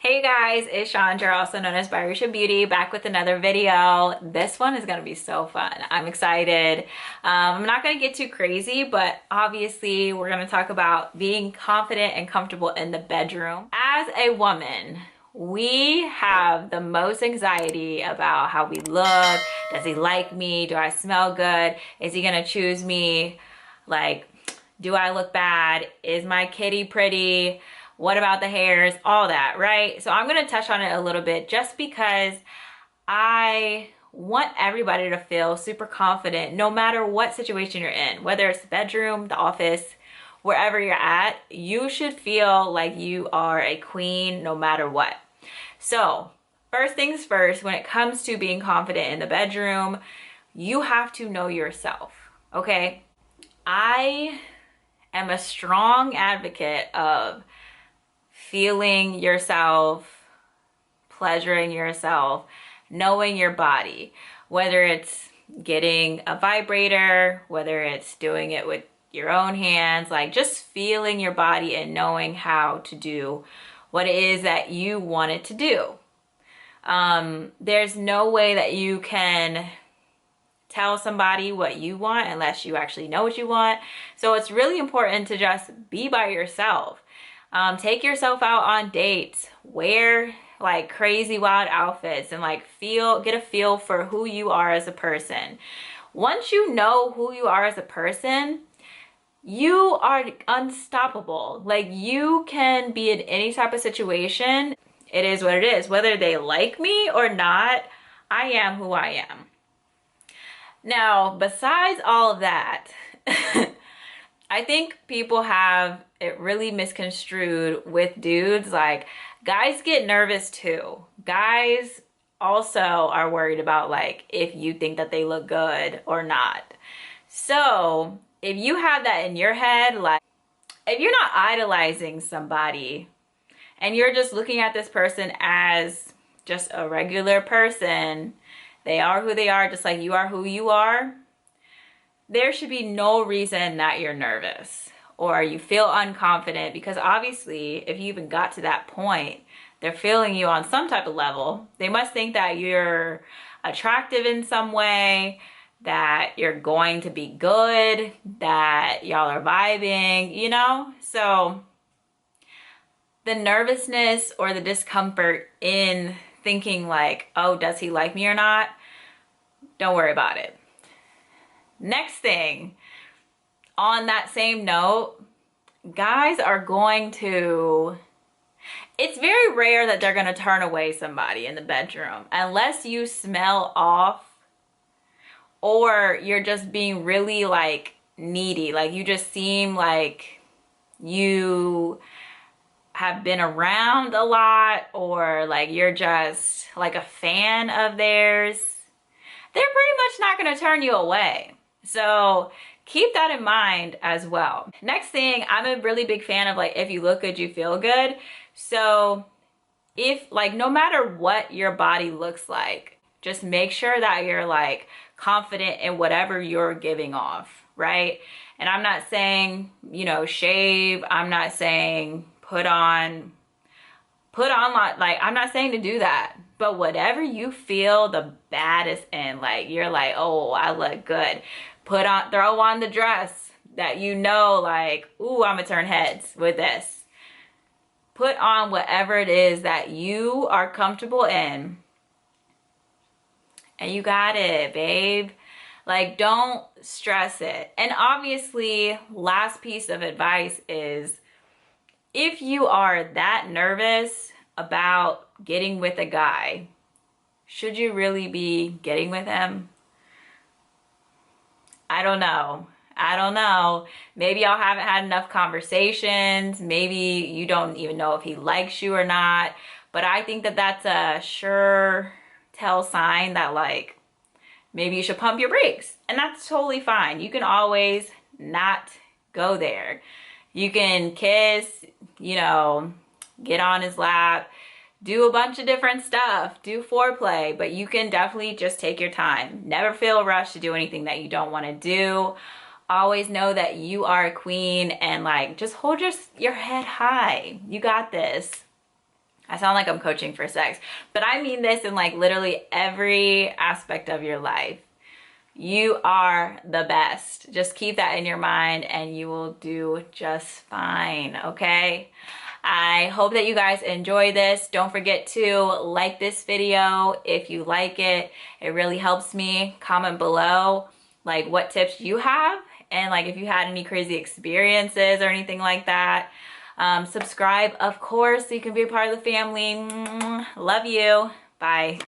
Hey guys, it's Chandra, also known as Barisha Beauty, back with another video. This one is going to be so fun. I'm excited. I'm not going to get too crazy, but obviously we're going to talk about being confident and comfortable in the bedroom. As a woman, we have the most anxiety about how we look. Does he like me? Do I smell good? Is he going to choose me? Like, do I look bad? Is my kitty pretty? What about the hairs? All that, right? So I'm going to touch on it a little bit just because I want everybody to feel super confident no matter what situation you're in, whether it's the bedroom, the office, wherever you're at. You should feel like you are a queen no matter what. So first things first, when it comes to being confident in the bedroom, you have to know yourself, okay? I am a strong advocate of feeling yourself, pleasuring yourself, knowing your body, whether it's getting a vibrator, whether it's doing it with your own hands, like just feeling your body and knowing how to do what it is that you want it to do. There's no way that you can tell somebody what you want unless you actually know what you want. So it's really important to just be by yourself. Take yourself out on dates, wear like crazy wild outfits and like get a feel for who you are as a person. Once you know who you are as a person, you are unstoppable. Like you can be in any type of situation. It is what it is. Whether they like me or not, I am who I am. Now, besides all of that, I think people have it really misconstrued with dudes. Like, guys get nervous too. Guys also are worried about like if you think that they look good or not. So if you have that in your head, like if you're not idolizing somebody and you're just looking at this person as just a regular person, they are who they are, just like you are who you are, there should be no reason that you're nervous or you feel unconfident, because obviously if you even got to that point, they're feeling you on some type of level. They must think that you're attractive in some way, that you're going to be good, that y'all are vibing, you know? So the nervousness or the discomfort in thinking like, oh, does he like me or not? Don't worry about it. Next thing, on that same note, guys are going to, it's very rare that they're going to turn away somebody in the bedroom unless you smell off or you're just being really like needy. Like you just seem like you have been around a lot, or like you're just like a fan of theirs. They're pretty much not going to turn you away. So keep that in mind as well. Next thing, I'm a really big fan of like, if you look good, you feel good. So if like, no matter what your body looks like, just make sure that you're like confident in whatever you're giving off, right? And I'm not saying, you know, shave. I'm not saying put on like, I'm not saying to do that, but whatever you feel the baddest in, like you're like, oh, I look good, throw on the dress that you know, like, ooh, I'm gonna turn heads with this. Put on whatever it is that you are comfortable in, and you got it, babe. Like, don't stress it. And obviously, last piece of advice is, if you are that nervous about getting with a guy, should you really be getting with him? I don't know. Maybe y'all haven't had enough conversations. Maybe you don't even know if he likes you or not. But I think that that's a sure tell sign that like maybe you should pump your brakes. And that's totally fine. You can always not go there. You can kiss, you know, get on his lap, do a bunch of different stuff, do foreplay, but you can definitely just take your time. Never feel rushed to do anything that you don't want to do. Always know that you are a queen, and like just hold your head high. You got this. I sound like I'm coaching for sex, but I mean this in like literally every aspect of your life. You are the best. Just keep that in your mind and you will do just fine, okay? I hope that you guys enjoy this. Don't forget to like this video if you like it. It really helps me. Comment below like what tips you have and like if you had any crazy experiences or anything like that. Subscribe, of course, so you can be a part of the family. Love you. Bye.